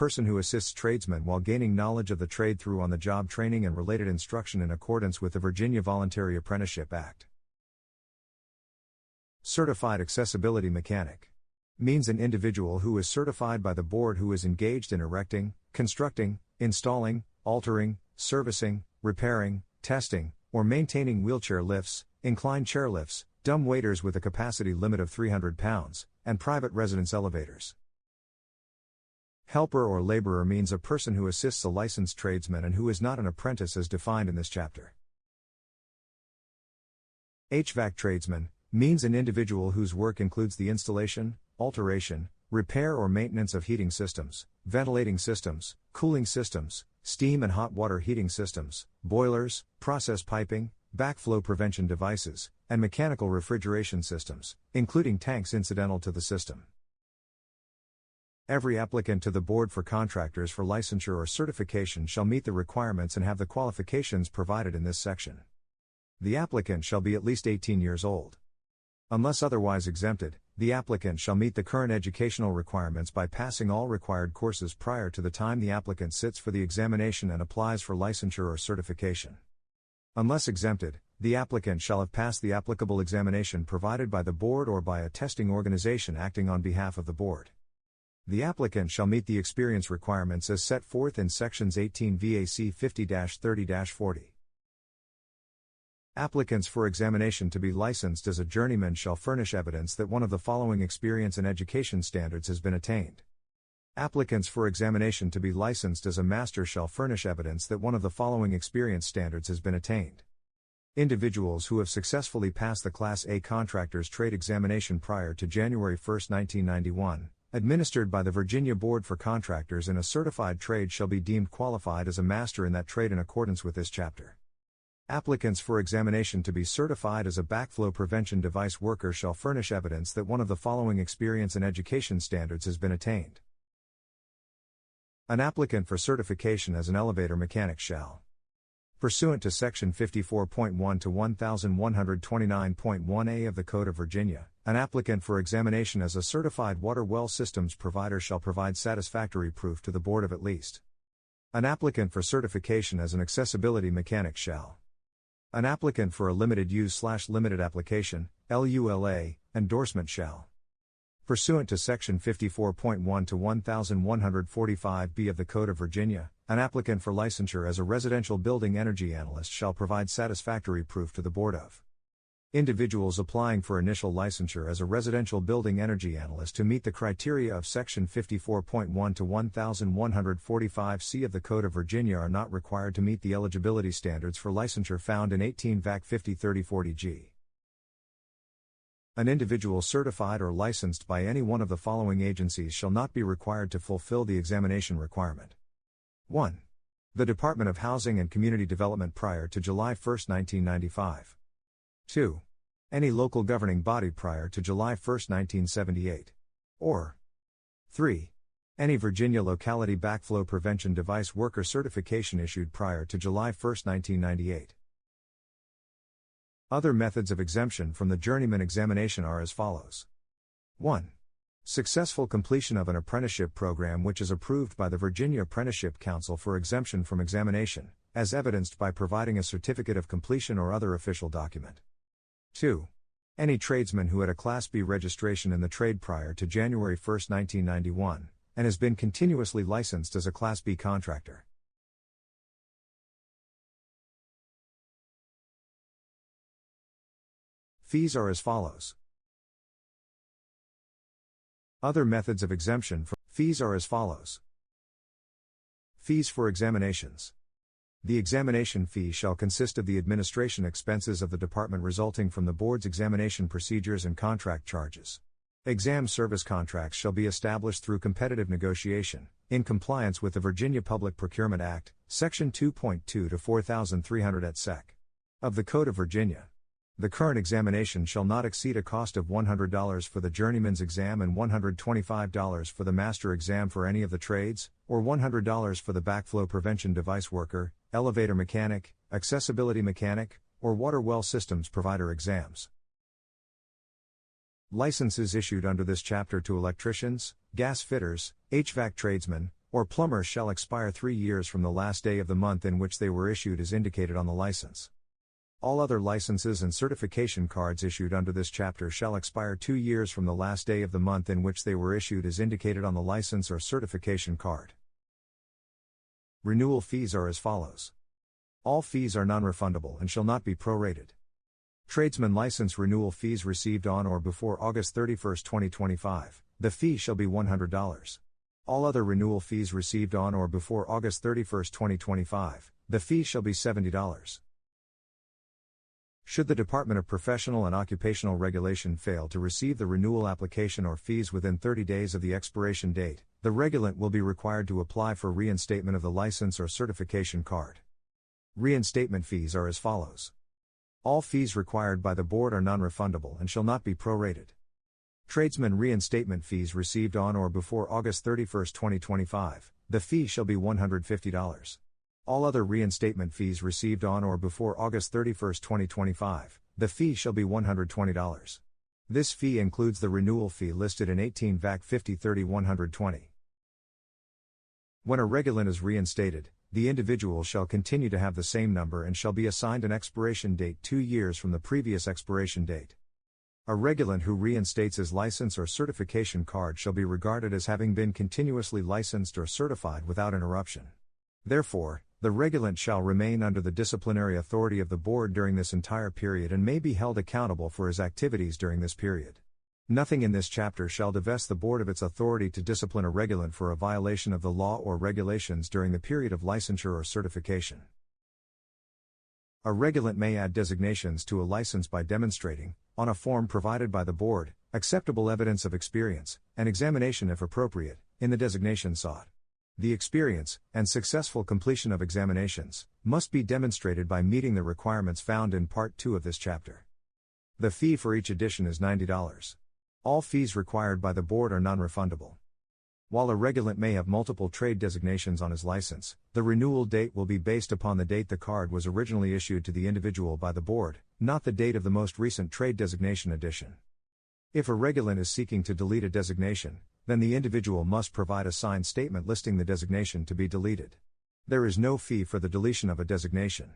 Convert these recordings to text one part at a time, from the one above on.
Person who assists tradesmen while gaining knowledge of the trade through on-the-job training and related instruction in accordance with the Virginia Voluntary Apprenticeship Act. Certified Accessibility Mechanic means an individual who is certified by the board who is engaged in erecting, constructing, installing, altering, servicing, repairing, testing, or maintaining wheelchair lifts, inclined chair lifts, dumb waiters with a capacity limit of 300 pounds, and private residence elevators. Helper or laborer means a person who assists a licensed tradesman and who is not an apprentice as defined in this chapter. HVAC tradesman means an individual whose work includes the installation, alteration, repair or maintenance of heating systems, ventilating systems, cooling systems, steam and hot water heating systems, boilers, process piping, backflow prevention devices, and mechanical refrigeration systems, including tanks incidental to the system. Every applicant to the Board for Contractors for licensure or certification shall meet the requirements and have the qualifications provided in this section. The applicant shall be at least 18 years old. Unless otherwise exempted, the applicant shall meet the current educational requirements by passing all required courses prior to the time the applicant sits for the examination and applies for licensure or certification. Unless exempted, the applicant shall have passed the applicable examination provided by the Board or by a testing organization acting on behalf of the Board. The applicant shall meet the experience requirements as set forth in Sections 18 VAC 50-30-40. Applicants for examination to be licensed as a journeyman shall furnish evidence that one of the following experience and education standards has been attained. Applicants for examination to be licensed as a master shall furnish evidence that one of the following experience standards has been attained. Individuals who have successfully passed the Class A contractor's trade examination prior to January 1, 1991, administered by the Virginia Board for Contractors in a certified trade shall be deemed qualified as a master in that trade in accordance with this chapter. Applicants for examination to be certified as a backflow prevention device worker shall furnish evidence that one of the following experience and education standards has been attained. An applicant for certification as an elevator mechanic shall, pursuant to Section 54.1 to 1129.1a of the Code of Virginia, an applicant for examination as a certified water well systems provider shall provide satisfactory proof to the Board of at least. An applicant for certification as an accessibility mechanic shall. An applicant for a limited use/limited application, LULA, endorsement shall. Pursuant to Section 54.1 to 1145b of the Code of Virginia, an applicant for licensure as a residential building energy analyst shall provide satisfactory proof to the Board of. Individuals applying for initial licensure as a residential building energy analyst who meet the criteria of Section 54.1 to 1145c of the Code of Virginia are not required to meet the eligibility standards for licensure found in 18 VAC 50-30-40G. An individual certified or licensed by any one of the following agencies shall not be required to fulfill the examination requirement. 1. The Department of Housing and Community Development prior to July 1, 1995. 2. Any local governing body prior to July 1, 1978. Or 3. Any Virginia locality backflow prevention device worker certification issued prior to July 1, 1998. Other methods of exemption from the journeyman examination are as follows. 1. Successful completion of an apprenticeship program which is approved by the Virginia Apprenticeship Council for exemption from examination, as evidenced by providing a certificate of completion or other official document. 2. Any tradesman who had a Class B registration in the trade prior to January 1, 1991, and has been continuously licensed as a Class B contractor. Fees are as follows. Other methods of exemption from fees are as follows. Fees for examinations. The examination fee shall consist of the administration expenses of the department resulting from the board's examination procedures and contract charges. Exam service contracts shall be established through competitive negotiation, in compliance with the Virginia Public Procurement Act, Section 2.2 to 4300 et seq. of the Code of Virginia. The current examination shall not exceed a cost of $100 for the journeyman's exam and $125 for the master exam for any of the trades, or $100 for the backflow prevention device worker, elevator mechanic, accessibility mechanic, or water well systems provider exams. Licenses issued under this chapter to electricians, gas fitters, HVAC tradesmen, or plumber shall expire 3 years from the last day of the month in which they were issued as indicated on the license. All other licenses and certification cards issued under this chapter shall expire 2 years from the last day of the month in which they were issued as indicated on the license or certification card. Renewal fees are as follows. All fees are non-refundable and shall not be prorated. Tradesman license renewal fees received on or before August 31, 2025, the fee shall be $100. All other renewal fees received on or before August 31, 2025, the fee shall be $70. Should the Department of Professional and Occupational Regulation fail to receive the renewal application or fees within 30 days of the expiration date, the regulant will be required to apply for reinstatement of the license or certification card. Reinstatement fees are as follows. All fees required by the board are non-refundable and shall not be prorated. Tradesman reinstatement fees received on or before August 31, 2025, the fee shall be $150. All other reinstatement fees received on or before August 31, 2025, the fee shall be $120. This fee includes the renewal fee listed in 18 VAC 5030-120. When a regulant is reinstated, the individual shall continue to have the same number and shall be assigned an expiration date 2 years from the previous expiration date. A regulant who reinstates his license or certification card shall be regarded as having been continuously licensed or certified without interruption. Therefore, the regulant shall remain under the disciplinary authority of the board during this entire period and may be held accountable for his activities during this period. Nothing in this chapter shall divest the board of its authority to discipline a regulant for a violation of the law or regulations during the period of licensure or certification. A regulant may add designations to a license by demonstrating, on a form provided by the board, acceptable evidence of experience, and examination if appropriate, in the designation sought. The experience, and successful completion of examinations, must be demonstrated by meeting the requirements found in Part 2 of this chapter. The fee for each edition is $90. All fees required by the board are non-refundable. While a regulant may have multiple trade designations on his license, the renewal date will be based upon the date the card was originally issued to the individual by the board, not the date of the most recent trade designation edition. If a regulant is seeking to delete a designation, then the individual must provide a signed statement listing the designation to be deleted. There is no fee for the deletion of a designation.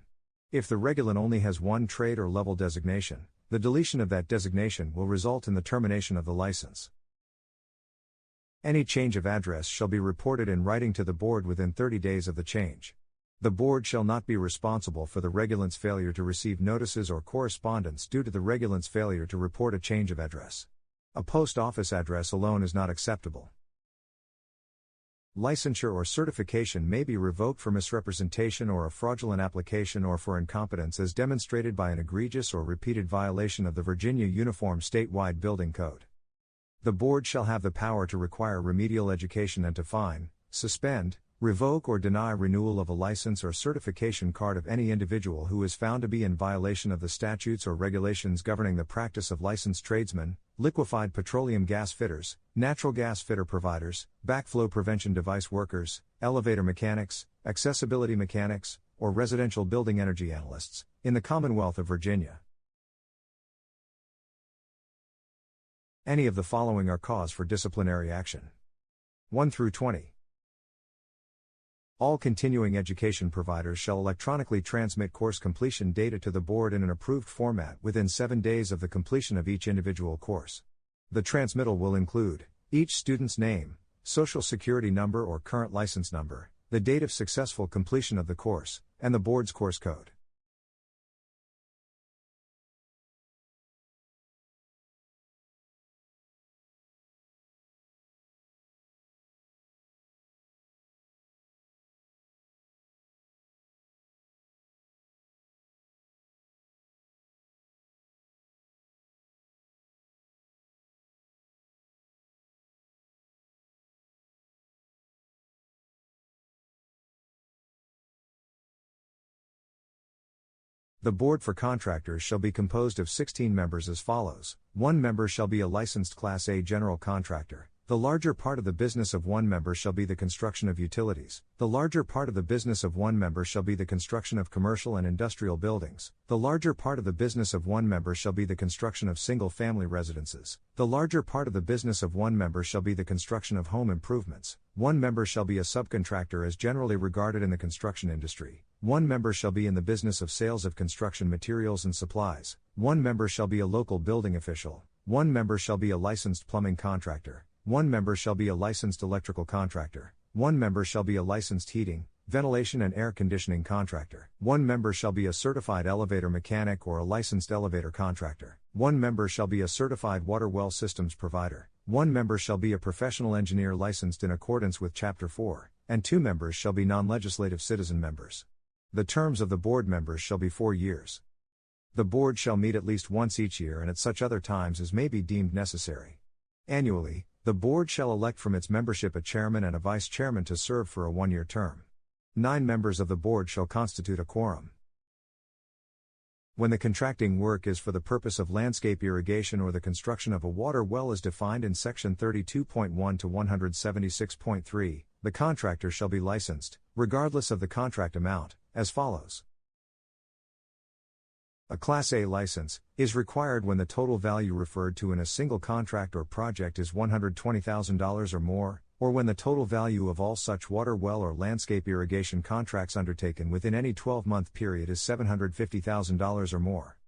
If the regulant only has one trade or level designation, the deletion of that designation will result in the termination of the license. Any change of address shall be reported in writing to the board within 30 days of the change. The board shall not be responsible for the regulant's failure to receive notices or correspondence due to the regulant's failure to report a change of address. A post office address alone is not acceptable. Licensure or certification may be revoked for misrepresentation or a fraudulent application or for incompetence as demonstrated by an egregious or repeated violation of the Virginia Uniform Statewide Building Code. The board shall have the power to require remedial education and to fine, suspend, revoke or deny renewal of a license or certification card of any individual who is found to be in violation of the statutes or regulations governing the practice of licensed tradesmen, liquefied petroleum gas fitters, natural gas fitter providers, backflow prevention device workers, elevator mechanics, accessibility mechanics, or residential building energy analysts, in the Commonwealth of Virginia. Any of the following are cause for disciplinary action. 1 through 20. All continuing education providers shall electronically transmit course completion data to the board in an approved format within 7 days of the completion of each individual course. The transmittal will include each student's name, social security number or current license number, the date of successful completion of the course, and the board's course code. The board for contractors shall be composed of 16 members as follows. 1 member shall be a licensed Class A general contractor, The larger part of the business of one member shall be the construction of utilities. The larger part of the business of one member shall be the construction of commercial and industrial buildings. The larger part of the business of one member shall be the construction of single-family residences. The larger part of the business of one member shall be the construction of home improvements. One member shall be a subcontractor as generally regarded in the construction industry. One member shall be in the business of sales of construction materials and supplies. One member shall be a local building official. One member shall be a licensed plumbing contractor. One member shall be a licensed electrical contractor. One member shall be a licensed heating, ventilation and air conditioning contractor. One member shall be a certified elevator mechanic or a licensed elevator contractor. One member shall be a certified water well systems provider. One member shall be a professional engineer licensed in accordance with Chapter 4, and 2 members shall be non-legislative citizen members. The terms of the board members shall be 4 years. The board shall meet at least once each year and at such other times as may be deemed necessary. Annually, the board shall elect from its membership a chairman and a vice chairman to serve for a 1-year term. 9 members of the board shall constitute a quorum. When the contracting work is for the purpose of landscape irrigation or the construction of a water well as defined in Section 32.1 to 176.3, the contractor shall be licensed, regardless of the contract amount, as follows. A Class A license is required when the total value referred to in a single contract or project is $120,000 or more, or when the total value of all such water well or landscape irrigation contracts undertaken within any 12-month period is $750,000 or more.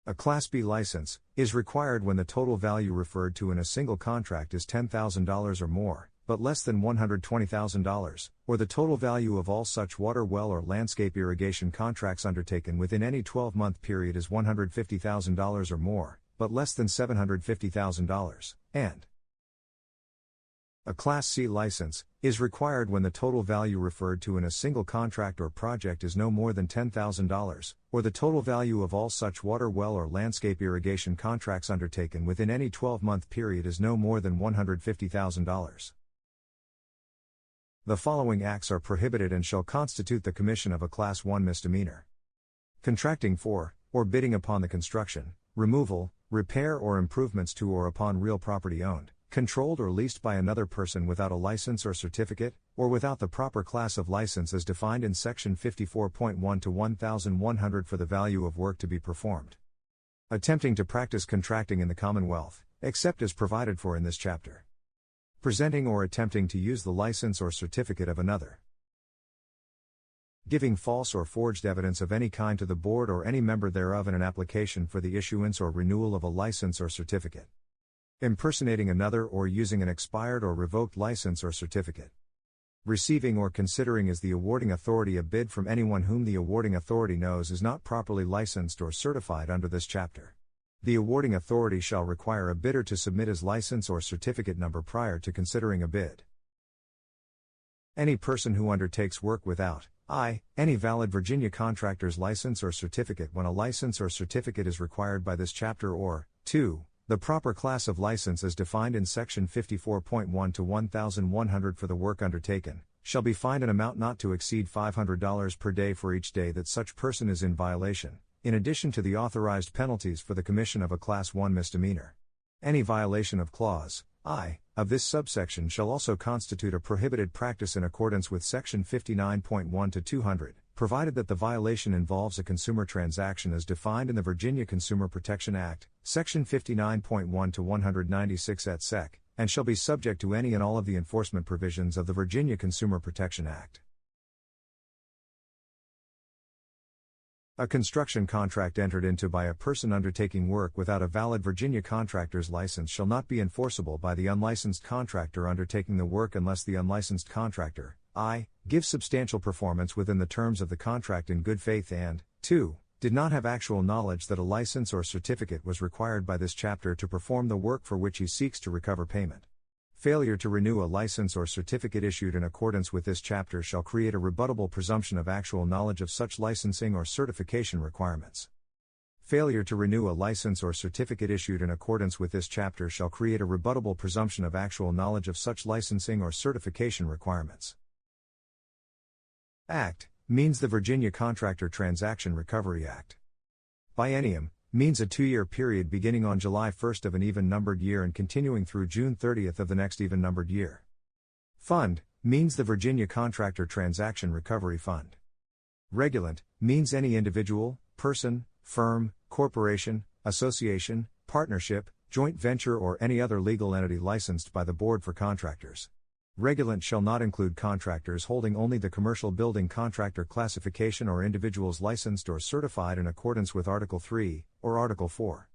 A Class B license is required when the total value referred to in a single contract is $10,000 or more, but less than $120,000, or the total value of all such water well or landscape irrigation contracts undertaken within any 12-month period is $150,000 or more, but less than $750,000, and a Class C license is required when the total value referred to in a single contract or project is no more than $10,000, or the total value of all such water well or landscape irrigation contracts undertaken within any 12-month period is no more than $150,000. The following acts are prohibited and shall constitute the commission of a Class 1 misdemeanor: contracting for, or bidding upon the construction, removal, repair or improvements to or upon real property owned, controlled or leased by another person without a license or certificate, or without the proper class of license as defined in Section 54.1 to 1100 for the value of work to be performed. Attempting to practice contracting in the Commonwealth, except as provided for in this chapter. Presenting or attempting to use the license or certificate of another. Giving false or forged evidence of any kind to the board or any member thereof in an application for the issuance or renewal of a license or certificate. Impersonating another or using an expired or revoked license or certificate. Receiving or considering as the awarding authority a bid from anyone whom the awarding authority knows is not properly licensed or certified under this chapter. The awarding authority shall require a bidder to submit his license or certificate number prior to considering a bid. Any person who undertakes work without any valid Virginia contractor's license or certificate when a license or certificate is required by this chapter, or 2. The proper class of license as defined in Section 54.1 to 1100 for the work undertaken, shall be fined an amount not to exceed $500 per day for each day that such person is in violation, in addition to the authorized penalties for the commission of a Class 1 misdemeanor. Any violation of Clause I of this subsection shall also constitute a prohibited practice in accordance with Section 59.1 to 200, provided that the violation involves a consumer transaction as defined in the Virginia Consumer Protection Act, Section 59.1 to 196 et seq., and shall be subject to any and all of the enforcement provisions of the Virginia Consumer Protection Act. A construction contract entered into by a person undertaking work without a valid Virginia contractor's license shall not be enforceable by the unlicensed contractor undertaking the work unless the unlicensed contractor gives substantial performance within the terms of the contract in good faith and, 2. Did not have actual knowledge that a license or certificate was required by this chapter to perform the work for which he seeks to recover payment. Failure to renew a license or certificate issued in accordance with this chapter shall create a rebuttable presumption of actual knowledge of such licensing or certification requirements. Failure to renew a license or certificate issued in accordance with this chapter shall create a rebuttable presumption of actual knowledge of such licensing or certification requirements. Act means the Virginia Contractor Transaction Recovery Act. Biennium means a 2-year period beginning on July 1st of an even-numbered year and continuing through June 30th of the next even-numbered year. Fund means the Virginia Contractor Transaction Recovery Fund. Regulant means any individual, person, firm, corporation, association, partnership, joint venture or any other legal entity licensed by the Board for Contractors. Regulant shall not include contractors holding only the commercial building contractor classification or individuals licensed or certified in accordance with Article 3 or Article 4.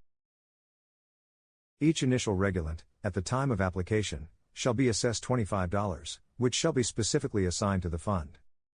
Each initial regulant, at the time of application, shall be assessed $25, which shall be specifically assigned to the fund.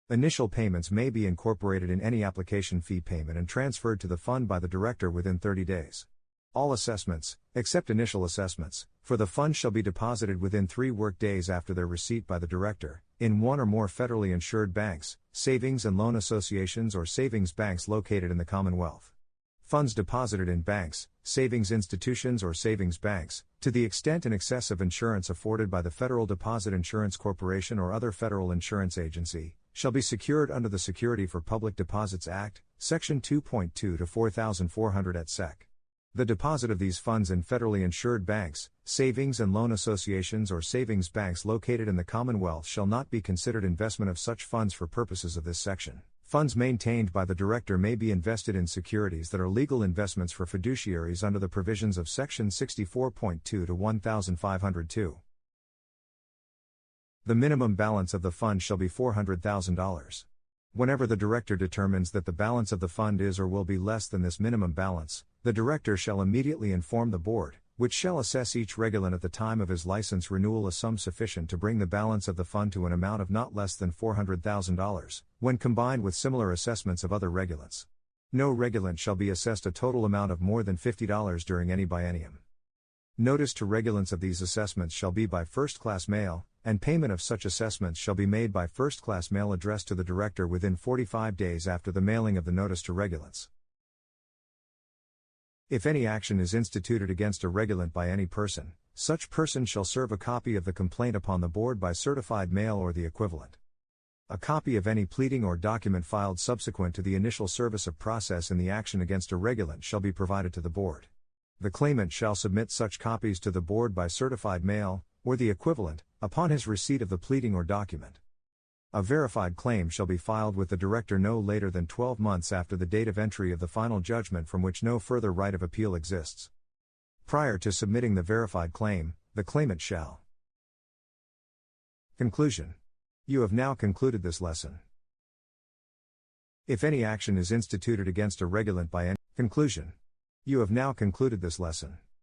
Initial payments may be incorporated in any application fee payment and transferred to the fund by the director within 30 days. All assessments, except initial assessments, for the fund shall be deposited within 3 work days after their receipt by the director, in one or more federally insured banks, savings and loan associations or savings banks located in the Commonwealth. Funds deposited in banks, savings institutions or savings banks, to the extent in excess of insurance afforded by the Federal Deposit Insurance Corporation or other federal insurance agency, shall be secured under the Security for Public Deposits Act, Section 2.2 to 4400 et seq. The deposit of these funds in federally insured banks, savings and loan associations or savings banks located in the Commonwealth shall not be considered investment of such funds for purposes of this section. Funds maintained by the director may be invested in securities that are legal investments for fiduciaries under the provisions of Section 64.2 to 1502. The minimum balance of the fund shall be $400,000. Whenever the director determines that the balance of the fund is or will be less than this minimum balance, the director shall immediately inform the board, which shall assess each regulant at the time of his license renewal a sum sufficient to bring the balance of the fund to an amount of not less than $400,000, when combined with similar assessments of other regulants. No regulant shall be assessed a total amount of more than $50 during any biennium. Notice to regulants of these assessments shall be by first-class mail, and payment of such assessments shall be made by first-class mail addressed to the director within 45 days after the mailing of the notice to regulants. If any action is instituted against a regulant by any person, such person shall serve a copy of the complaint upon the board by certified mail or the equivalent. A copy of any pleading or document filed subsequent to the initial service of process in the action against a regulant shall be provided to the board. The claimant shall submit such copies to the board by certified mail, or the equivalent, upon his receipt of the pleading or document. A verified claim shall be filed with the director no later than 12 months after the date of entry of the final judgment from which no further right of appeal exists. Prior to submitting the verified claim, the claimant shall. Conclusion. You have now concluded this lesson. If any action is instituted against a regulant by any conclusion. You have now concluded this lesson.